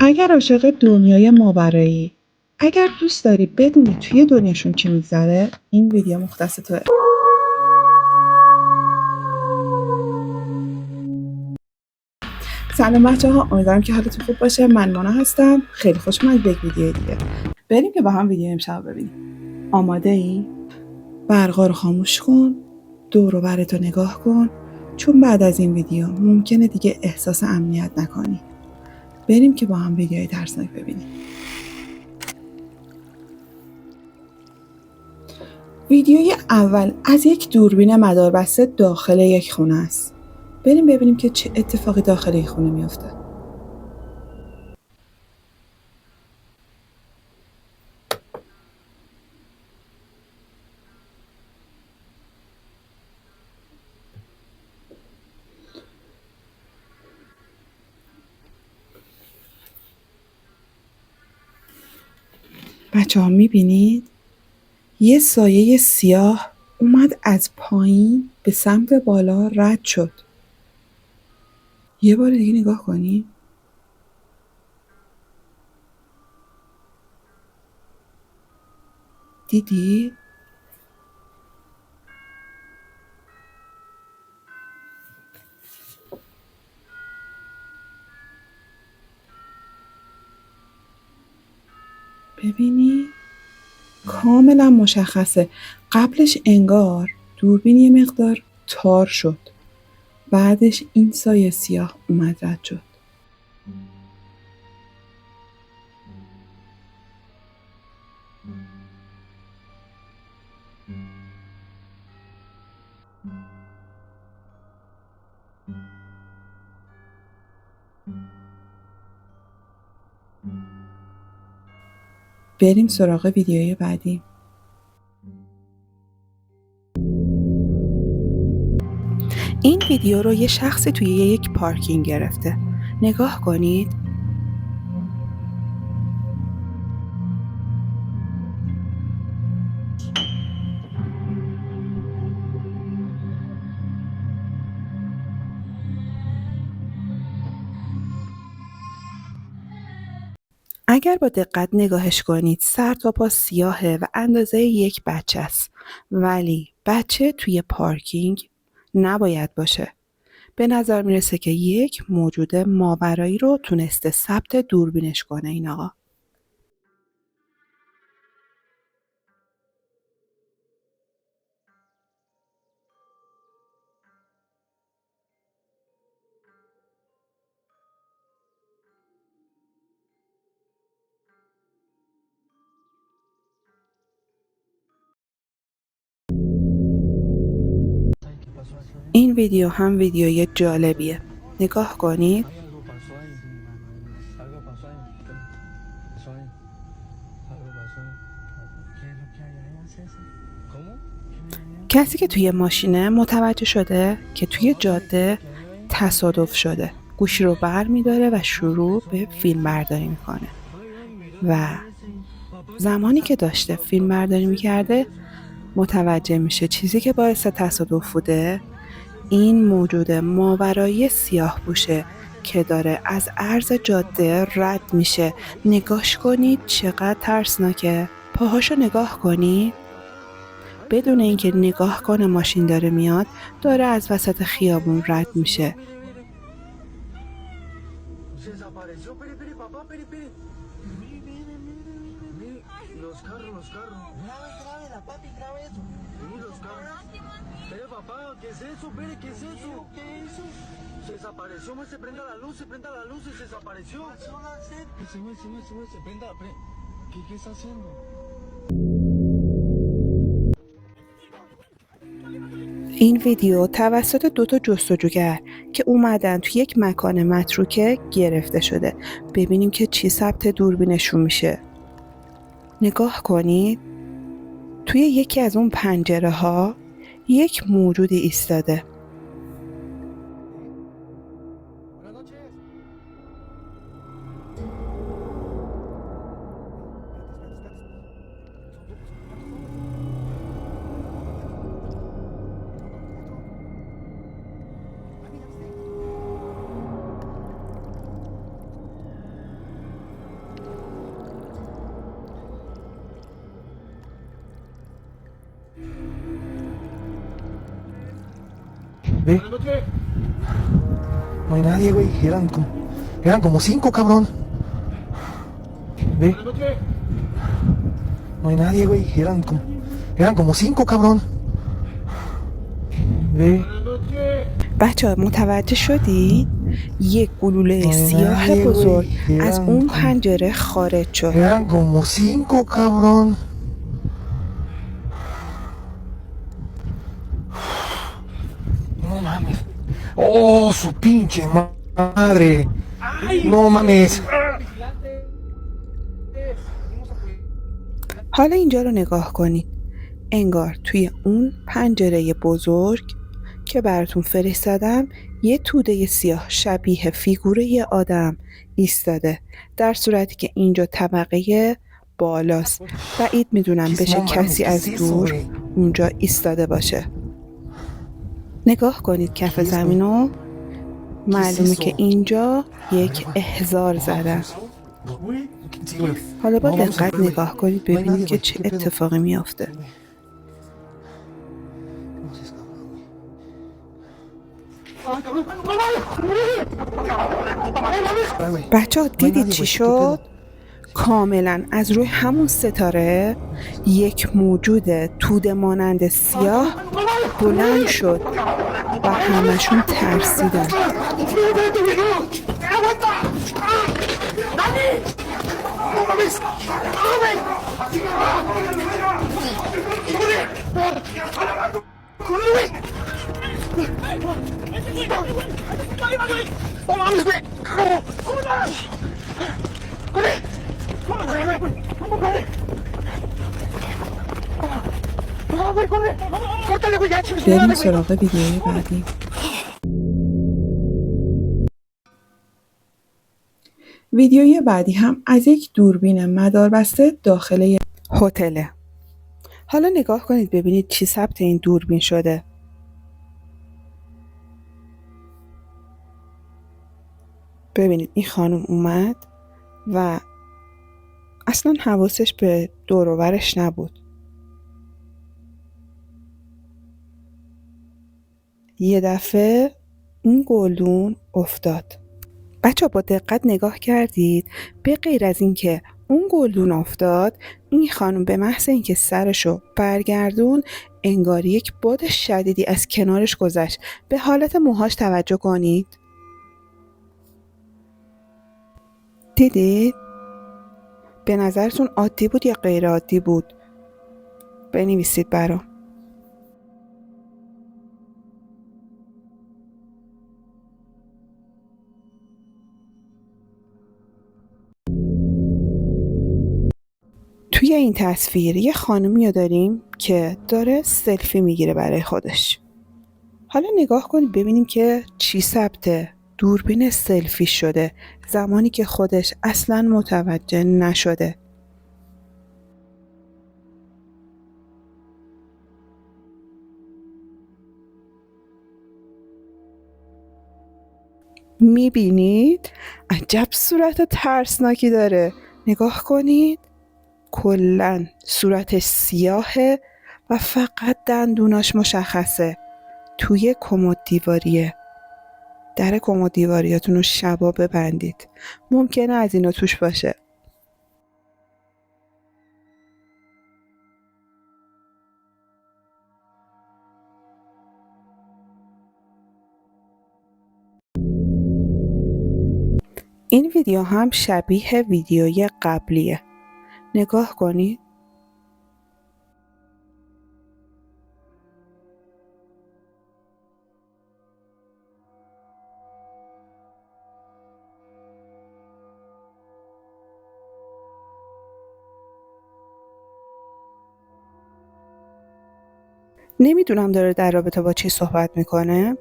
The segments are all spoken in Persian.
اگر عاشق دنیای ماورایی، اگر دوست داری بدونی توی دنیاشون چی میگذره، این ویدیو مختص توه. سلام بچه‌ها، امیدوارم که حالتون خوب باشه. من مانا هستم. خیلی خوش اومدید به یک ویدیو دیگه. بریم که با هم ویدیو امشب ببینیم. آماده ای؟ برقا رو خاموش کن. دور و برتو نگاه کن. چون بعد از این ویدیو ممکنه دیگه احساس امنیت نکنی. بریم که با هم ویدیوی ترسناک ببینیم. ویدیوی اول از یک دوربین مداربسته داخل یک خونه است. بریم ببینیم که چه اتفاقی داخل این خونه میفته. بچه ها میبینید؟ یه سایه سیاه اومد از پایین به سمت بالا رد شد. یه بار دیگه نگاه کنید. دیدی؟ ببینی؟ کاملا مشخصه. قبلش انگار دوربین یه مقدار تار شد. بعدش این سایه سیاه اومد رد شد. بریم سراغ ویدیوی بعدی. این ویدیو رو یه شخصی توی یک پارکینگ گرفته. نگاه کنید. اگر با دقت نگاهش کنید سر تا پا سیاهه و اندازه یک بچه است. ولی بچه توی پارکینگ نباید باشه. به نظر میرسه که یک موجود ماورایی رو تونسته ثبت دوربینش کنه این آقا. این ویدیو هم ویدیوی جالبیه. نگاه کنید. کسی که توی ماشینه متوجه شده که توی جاده تصادف شده. گوشی رو بر می‌داره و شروع به فیلم برداری میکنه. و زمانی که داشته فیلم برداری میکرده متوجه میشه چیزی که باعث تصادف بوده این موجود ماورایی سیاه پوشه که داره از عرض جاده رد میشه. نگاش کنید چقدر ترسناکه. پاهاشو نگاه کنید. بدون اینکه نگاه کنه ماشین داره میاد، داره از وسط خیابون رد میشه. این ویدیو توسط 2 تا جستجوگر که اومدن توی یک مکان متروکه گرفته شده. ببینیم که چی ثبت دوربینشون میشه. نگاه کنید. توی یکی از اون پنجره ها یک موجودی ایستاده. Ve. No hay nadie, güey. Eran como 5, cabrón. Ve. No hay nadie, güey. Eran como 5, cabrón. Ve. بچه ها متوجه شدید؟ یک گلوله سیاه بزرگ از اون پنجره خارج شد. Eran como 5, cabrón. No mames. Oh, su pinche madre. No mames. حالا اینجا رو نگاه کنید. انگار توی اون پنجره بزرگ که براتون فرستادم یه توده سیاه شبیه فیگور یه آدم ایستاده، در صورتی که اینجا طبقه بالاست. بعید میدونم بشه کسی از دور اونجا ایستاده باشه. نگاه کنید کف زمینو، معلومه که اینجا یک احضار زدن. حالا با دقت نگاه کنید ببینید که چه اتفاقی میافته. بچه ها دیدید چی شد؟ کاملا از روی همون ستاره یک موجود توده مانند سیاه بلند شد و همشون ترسیدن. بریم سراغ ویدیوی بعدی. ویدیوی بعدی هم از یک دوربین مداربسته داخل هتله. حالا نگاه کنید ببینید چی ثبت این دوربین شده. ببینید این خانم اومد و اصلا حواسش به دور و برش نبود. یه دفعه اون گلدون افتاد. بچه با دقت نگاه کردید؟ به غیر از این که اون گلدون افتاد، این خانم به محض اینکه سرشو برگردون انگار یک باد شدیدی از کنارش گذشت. به حالت موهاش توجه کنید. دیدید؟ به نظرتون عادی بود یا غیر عادی بود؟ بنویسید برام. توی این تصویر یه خانمی رو داریم که داره سلفی میگیره برای خودش. حالا نگاه کنید ببینیم که چی ثبت دوربین سلفی شده زمانی که خودش اصلاً متوجه نشده. میبینید؟ عجب صورت ترسناکی داره. نگاه کنید. کلاً صورتش سیاهه و فقط دندوناش مشخصه. توی کمد دیواریه. در کمد دیواریاتون رو شبا ببندید. ممکنه از اینا توش باشه. این ویدیو هم شبیه ویدیوی قبلیه. نگاه کنید. نمیدونم داره در رابطه با چی صحبت میکنه،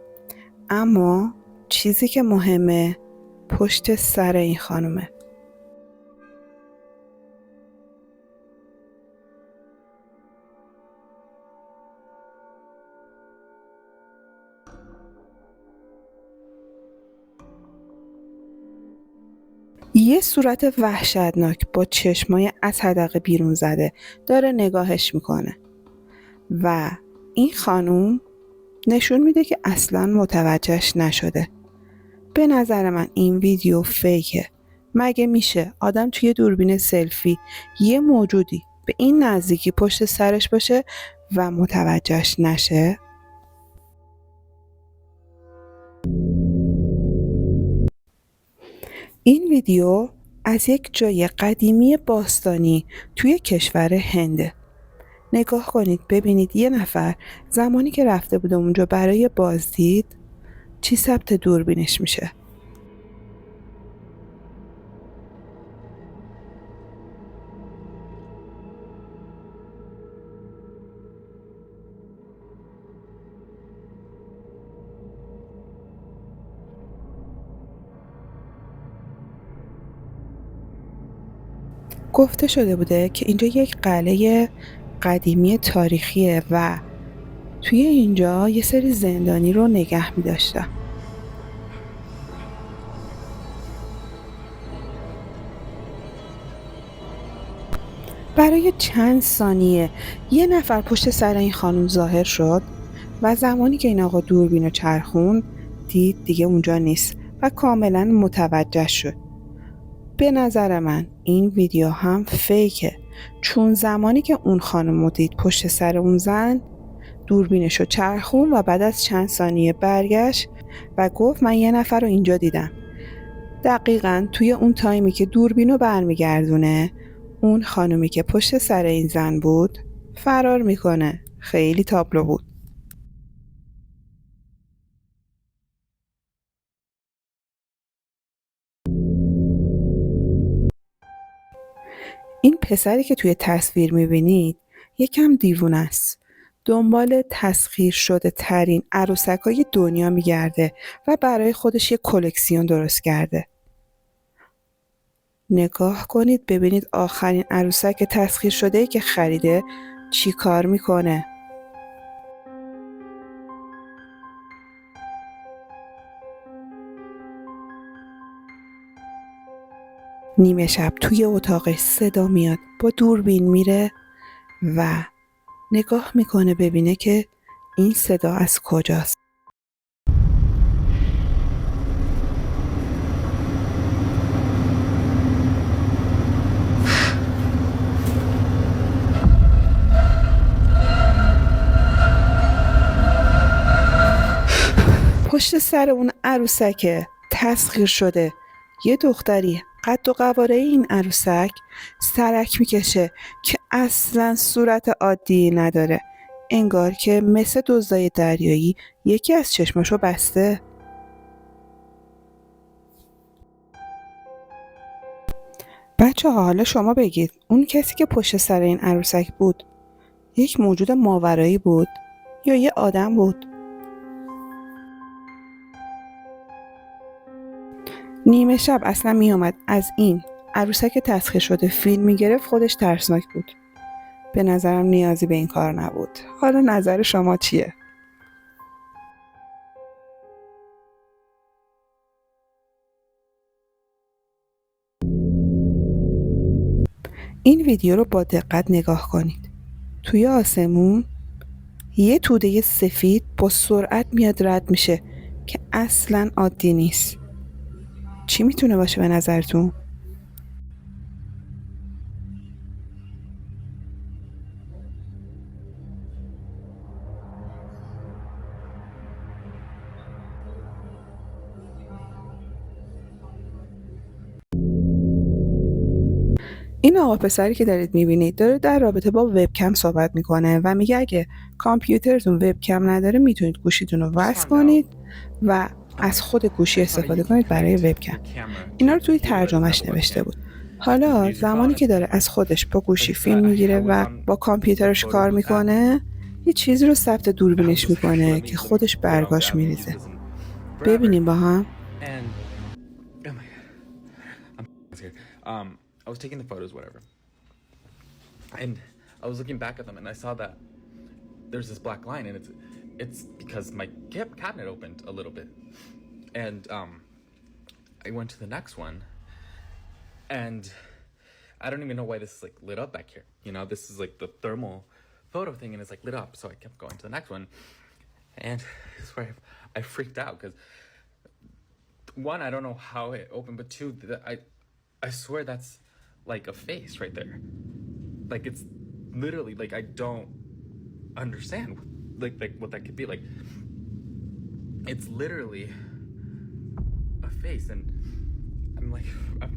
اما چیزی که مهمه پشت سر این خانومه. یه صورت وحشتناک با چشمای از حدقه بیرون زده داره نگاهش میکنه و این خانوم نشون میده که اصلا متوجهش نشده. به نظر من این ویدیو فیکه. مگه میشه آدم توی دوربین سلفی یه موجودی به این نزدیکی پشت سرش باشه و متوجهش نشه؟ این ویدیو از یک جای قدیمی باستانی توی کشور هنده. نگاه کنید ببینید یه نفر زمانی که رفته بوده اونجا برای بازدید چی ثبت دوربینش میشه. گفته شده بوده که اینجا یک قلعه قدیمی تاریخیه و توی اینجا یه سری زندانی رو نگه می داشتن. برای چند ثانیه یه نفر پشت سر این خانم ظاهر شد و زمانی که این آقا دوربین رو چرخوند دید دیگه اونجا نیست و کاملا متوجه شد. به نظر من این ویدیو هم فیکه، چون زمانی که اون خانم رو دید پشت سر اون زن دوربینش رو چرخون و بعد از چند ثانیه برگشت و گفت من یه نفر رو اینجا دیدم. دقیقاً توی اون تایمی که دوربین رو برمیگردونه اون خانومی که پشت سر این زن بود فرار میکنه. خیلی تابلو بود. این پسری که توی تصویر میبینید یکم دیوونه است. دنبال تسخیر شده ترین عروسکای دنیا میگرده و برای خودش یه کلکسیون درست کرده. نگاه کنید ببینید آخرین عروسک تسخیر شده‌ای که خریده چی کار میکنه. نیمه شب توی اتاقش صدا میاد، با دوربین میره و نگاه میکنه ببینه که این صدا از کجاست. پشت سر اون عروسک تسخیر شده یه دختری قد و قواره این عروسک سرک میکشه که اصلا صورت عادی نداره. انگار که مثل دزدای دریایی یکی از چشماشو بسته. بچه‌ها حالا شما بگید اون کسی که پشت سر این عروسک بود یک موجود ماورایی بود یا یه آدم بود؟ نیمه شب اصلا میومد از این عروسک تسخیر شده فیلم میگرفت، خودش ترسناک بود. به نظرم نیازی به این کار نبود. حالا نظر شما چیه؟ این ویدیو رو با دقت نگاه کنید. توی آسمون یه توده سفید با سرعت میاد رد میشه که اصلا عادی نیست. چی میتونه باشه به نظرتون؟ این آقا پسری که دارید میبینید داره در رابطه با وبکم صحبت میکنه و میگه اگه کامپیوترتون وبکم نداره میتونید گوشیتون رو وصل کنید و از خود گوشی استفاده کنید برای وبکم. اینا رو توی ترجمهش نوشته بود. حالا زمانی که داره از خودش با گوشی فیلم میگیره و با کامپیوترش کار میکنه یه چیزی رو ثبت دوربینش میکنه که خودش برگاش میریزه. ببینیم با هم. I was taking the photos, whatever, and I was looking back at them, and I saw that there's this black line, and it's because my cabinet opened a little bit, and I went to the next one, and I don't even know why this is like lit up back here. You know, this is like the thermal photo thing, and it's like lit up, so I kept going to the next one, And it's where I freaked out because one, I don't know how it opened, but two, I swear that's like a face right there. Like it's literally like I don't understand like what that could be. Like it's literally a face, and I'm like I'm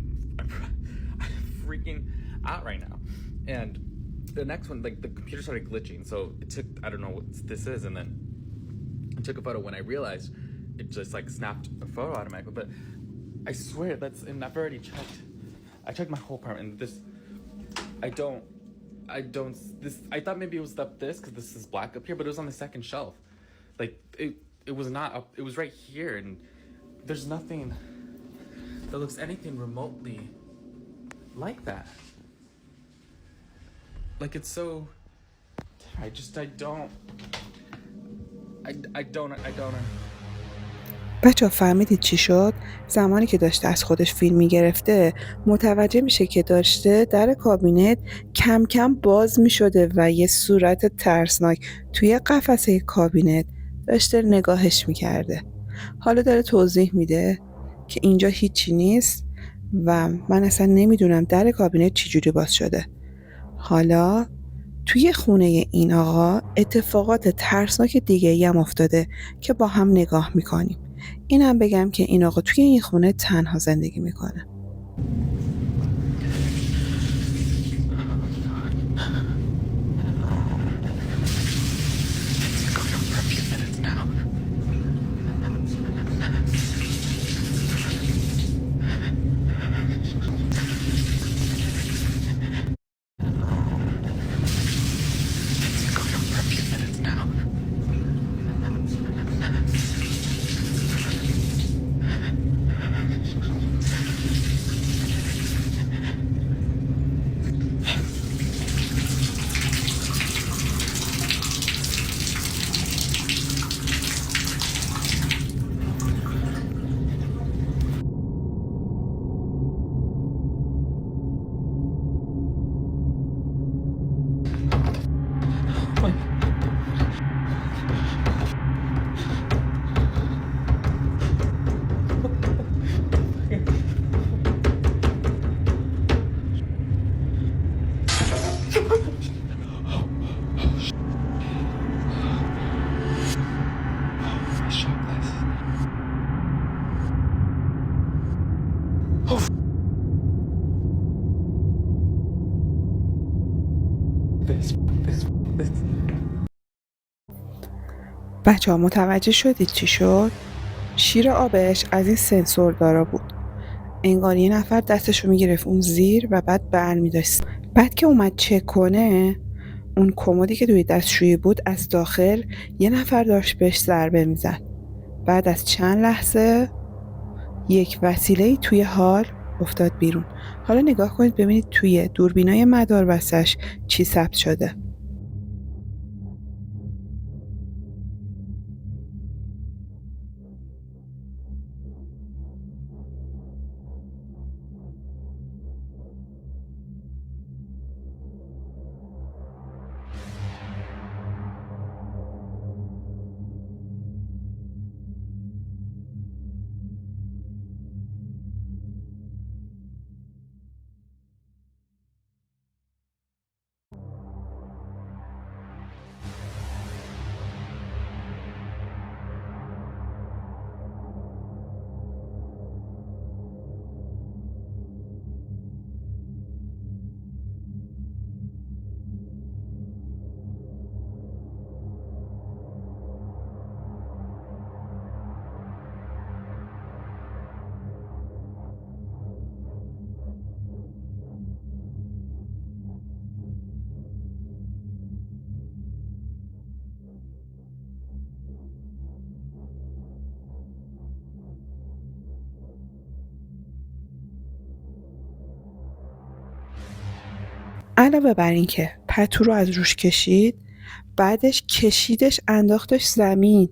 freaking out right now. And the next one, like the computer started glitching, so it took, I don't know what this is, and then I took a photo. When I realized, it just like snapped a photo automatically. But I swear and I've already checked. I checked my whole apartment, and this, I don't, this, I thought maybe it was up this, because this is black up here, but it was on the second shelf. Like, it was not up, it was right here, and there's nothing that looks anything remotely like that. Like, it's so, I don't. بچه ها فهمیدید چی شد؟ زمانی که داشته از خودش فیلم میگرفته متوجه میشه که داشته در کابینت کم کم باز میشده و یه صورت ترسناک توی قفسه کابینت داشته نگاهش میکرده. حالا داره توضیح میده که اینجا هیچی نیست و من اصلا نمیدونم در کابینت چجوری باز شده. حالا توی خونه این آقا اتفاقات ترسناک دیگه‌ای هم افتاده که با هم نگاه میکنیم. اینم بگم که این آقا توی این خونه تنها زندگی میکنه. بچه ها متوجه شدید چی شد؟ شیر آبش از این سنسور دارا بود. انگار یه نفر دستشو میگرفت اون زیر و بعد برمی‌داشت. بعد که اومد چک کنه، اون کمدی که توی دستشویی بود از داخل یه نفر داشت بهش ضربه میزد. بعد از چند لحظه یک وسیله‌ای توی حال افتاد بیرون. حالا نگاه کنید ببینید توی دوربینای مداربستش چی ثبت شده. علاوه بر این که پتو رو از روش کشید، بعدش کشیدش انداختش زمین.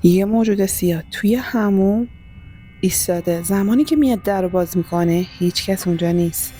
یه موجود سیاه توی حموم ایستاده. زمانی که میاد در رو باز میکنه هیچ کس اونجا نیست.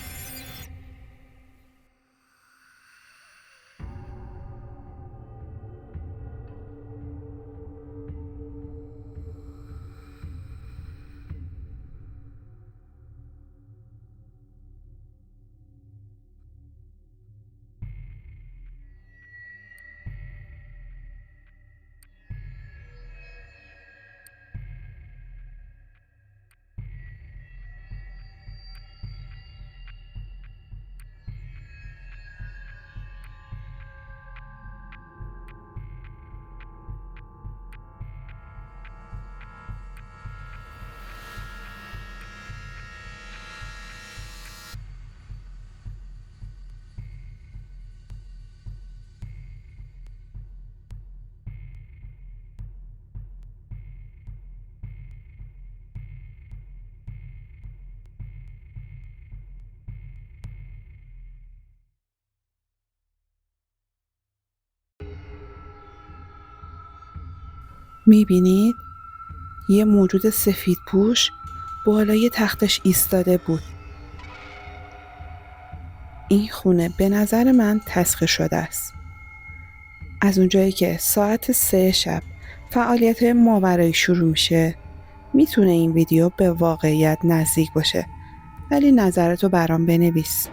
میبینید یه موجود سفید پوش بالای تختش ایستاده بود. این خونه به نظر من تسخیر شده است. از اونجایی که ساعت 3 شب فعالیت ماورایی شروع میشه میتونه این ویدیو به واقعیت نزدیک باشه، ولی نظرتو برام بنویس.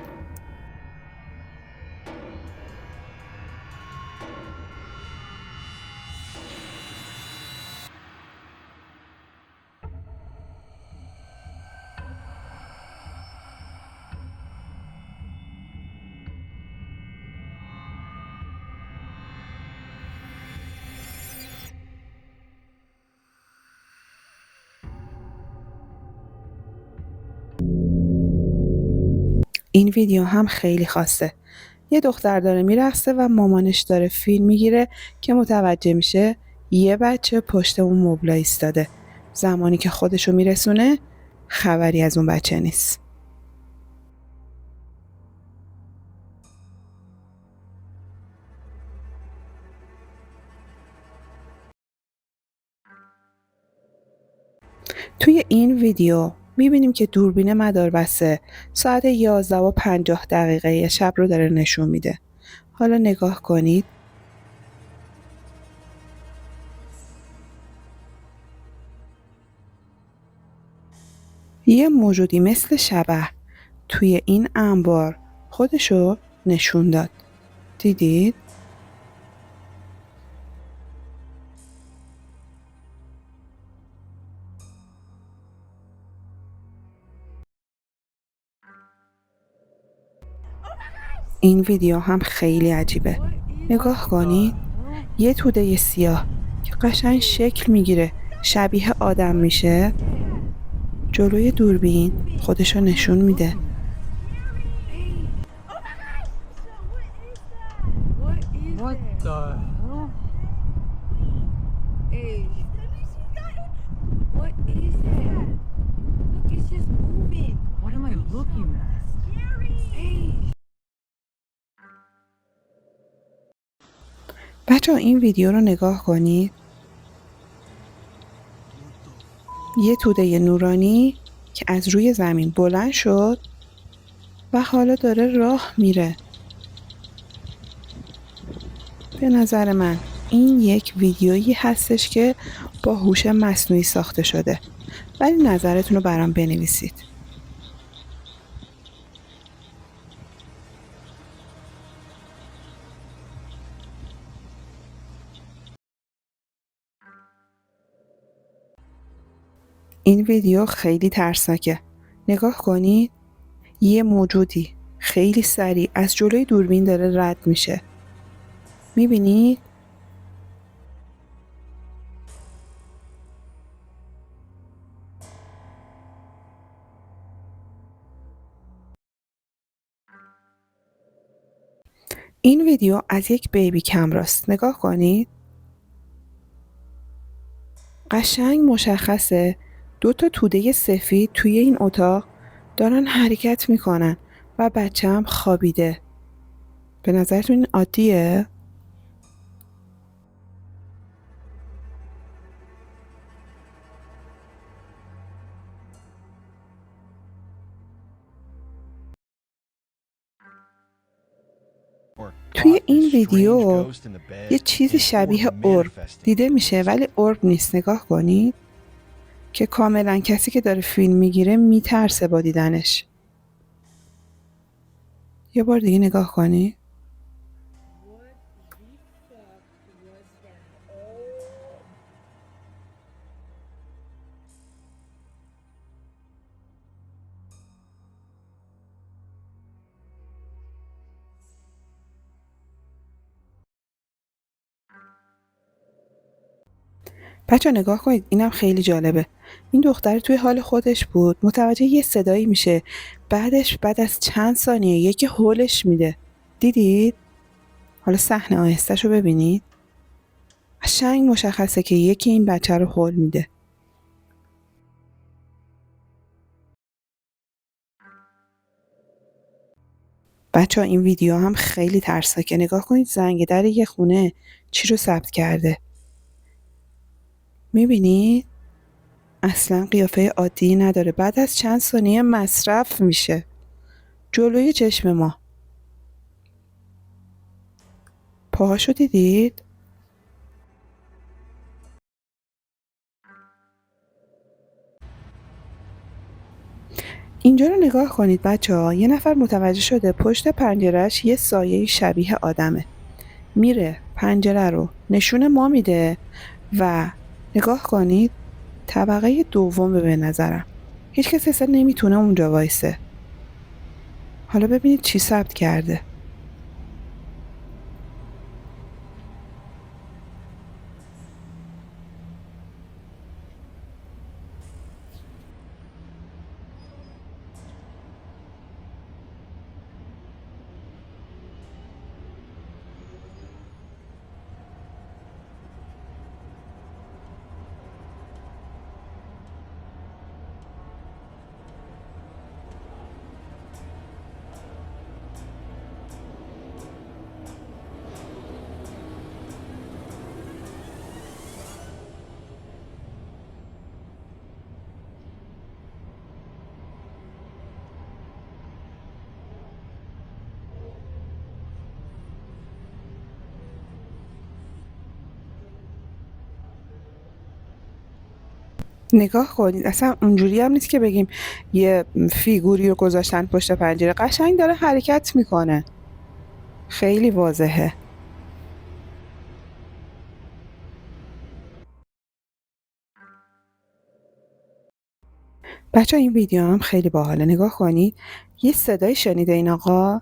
این ویدیو هم خیلی خاصه. یه دختر داره میرقصه و مامانش داره فیلم میگیره که متوجه میشه یه بچه پشت اون مبلا ایستاده. زمانی که خودشو میرسونه خبری از اون بچه نیست. توی این ویدیو میبینیم که دوربین مداربسته ساعت 11:50 شب رو داره نشون میده. حالا نگاه کنید. یه موجودی مثل شبح توی این انبار خودشو نشون داد. دیدید؟ این ویدیو هم خیلی عجیبه. نگاه کنید. یه توده سیاه که قشنگ شکل میگیره شبیه آدم میشه جلوی دوربین خودشو نشون میده. What the hell? Hey. What is that? Look, it's just moving. What am I looking at? Hey. بچه‌ها این ویدیو رو نگاه کنید. یه توده نورانی که از روی زمین بلند شد و حالا داره راه میره. به نظر من این یک ویدیویی هستش که با هوش مصنوعی ساخته شده، ولی نظرتون رو برام بنویسید. این ویدیو خیلی ترسناکه. نگاه کنید. یه موجودی خیلی سریع از جلوی دوربین داره رد میشه. میبینید؟ این ویدیو از یک بیبی کمراست. نگاه کنید. قشنگ مشخصه 2 توده سفید توی این اتاق دارن حرکت میکنن و بچه هم خوابیده. به نظرتون این عادیه؟ این ویدیو هم خیلی عجیبه. نگاه کنید. یه موجود سیاه که قشنگ شکل میگیره شبیه آدم میشه جلوی دوربین خودشو نشون میده. این ویدیو هم خیلی خاصه. 2 توده سفید توی این اتاق دارن حرکت میکنن و بچه هم خوابیده. به نظرتون این عادیه؟ توی این ویدیو یه چیزی شبیه اورب دیده میشه ولی اورب نیست. نگاه کنید که کاملا کسی که داره فیلم میگیره میترسه با دیدنش. یه بار دیگه نگاه کنید. بچه نگاه کنید، اینم خیلی جالبه. این دختر توی حال خودش بود، متوجه یه صدایی میشه، بعد از چند ثانیه یکی هولش میده. دیدید؟ حالا صحنه آهسته‌شو ببینید. قشنگ مشخصه که یکی این بچه رو هول میده. بچه این ویدیو هم خیلی ترسناکه. نگاه کنید زنگ در یه خونه چی رو ثبت کرده. میبینید؟ اصلا قیافه عادی نداره. بعد از چند ثانیه مصرف میشه جلوی چشم ما. پاهاشو دیدید؟ اینجا رو نگاه کنید بچه‌ها. یه نفر متوجه شده پشت پنجره‌اش یه سایه شبیه آدمه. میره پنجره رو نشون ما میده و نگاه کنید طبقه دوم به نظرم. هیچ کسی اصلا نمیتونه اونجا وایسه. حالا ببینید چی ثبت کرده. نگاه کنید اصلا اونجوری هم نیست که بگیم یه فیگوری رو گذاشتن پشت پنجره. قشنگ داره حرکت میکنه. خیلی واضحه. بچه این ویدیو هم خیلی باحاله. نگاه کنید یه صدای شنیده این آقا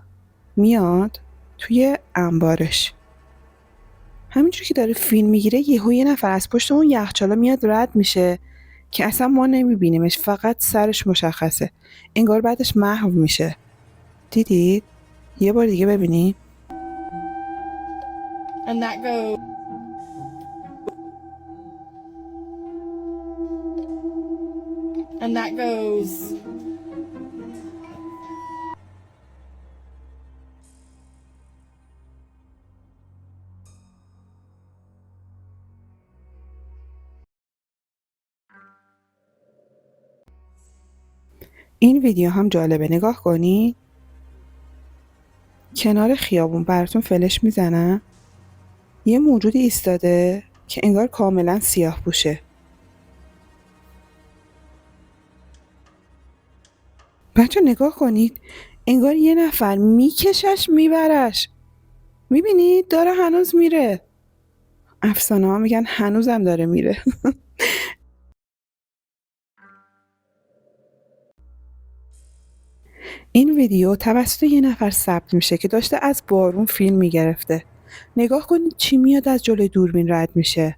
میاد توی انبارش. همینجوری که داره فیلم میگیره یهو یه نفر از پشت اون یخچالا میاد رد میشه که اصلا ما نمیبینیمش، فقط سرش مشخصه. انگار بعدش محو میشه. دیدید؟ یه بار دیگه ببینید. And that goes. And that goes. این ویدیو هم جالبه. نگاه کنید کنار خیابون براتون فلش میزنم. یه موجودی ایستاده که انگار کاملا سیاه پوشه. بچه نگاه کنید انگار یه نفر میکشش میبرش. میبینید داره هنوز میره. افسانه ها میگن هنوزم داره میره. این ویدیو توسط یه نفر ثبت میشه که داشته از بارون فیلم میگرفته. نگاه کنید چی میاد از جلوی دوربین رد میشه.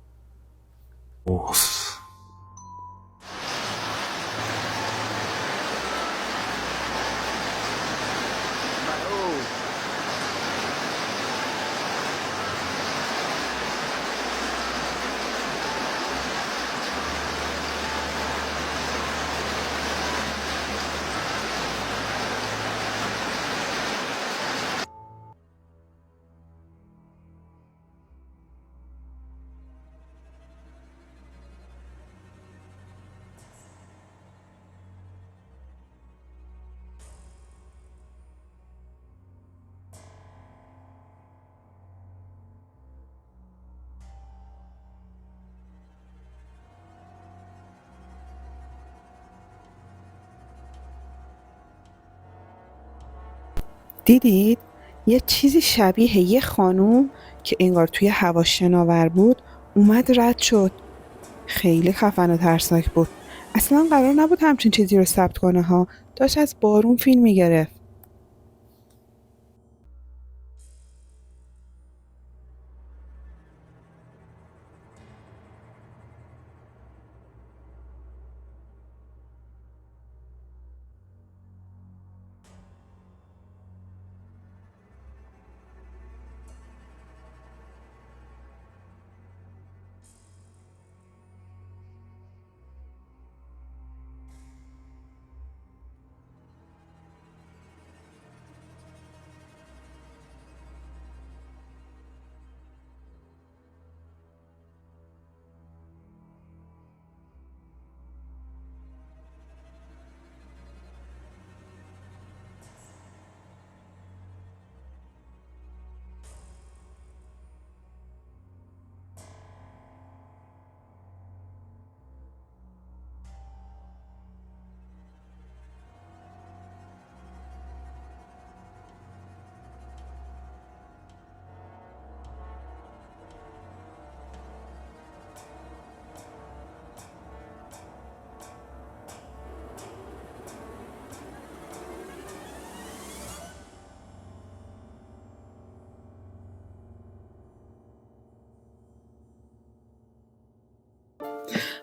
دیدید؟ یه چیزی شبیه یه خانوم که انگار توی هوا شناور بود اومد رد شد. خیلی خفن و ترسناک بود. اصلا قرار نبود همچین چیزی رو ثبت کنه ها. داشت از بارون فیلم میگرفت.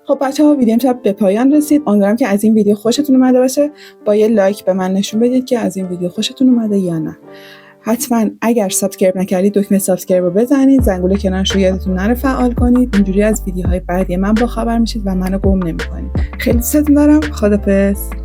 خب بچه‌ها ویدیو امشب به پایان رسید. امیدوارم که از این ویدیو خوشتون اومده باشه. با یه لایک به من نشون بدید که از این ویدیو خوشتون اومده یا نه. حتما اگر سابسکرایب نکردید دکمه سابسکرایب رو بزنید، زنگوله کنارش رو یادتون نره فعال کنید. اینجوری از ویدیوهای بعدی من با خبر میشید و منو گم نمی‌کنید. خیلی دوستتون دارم. خدافظ.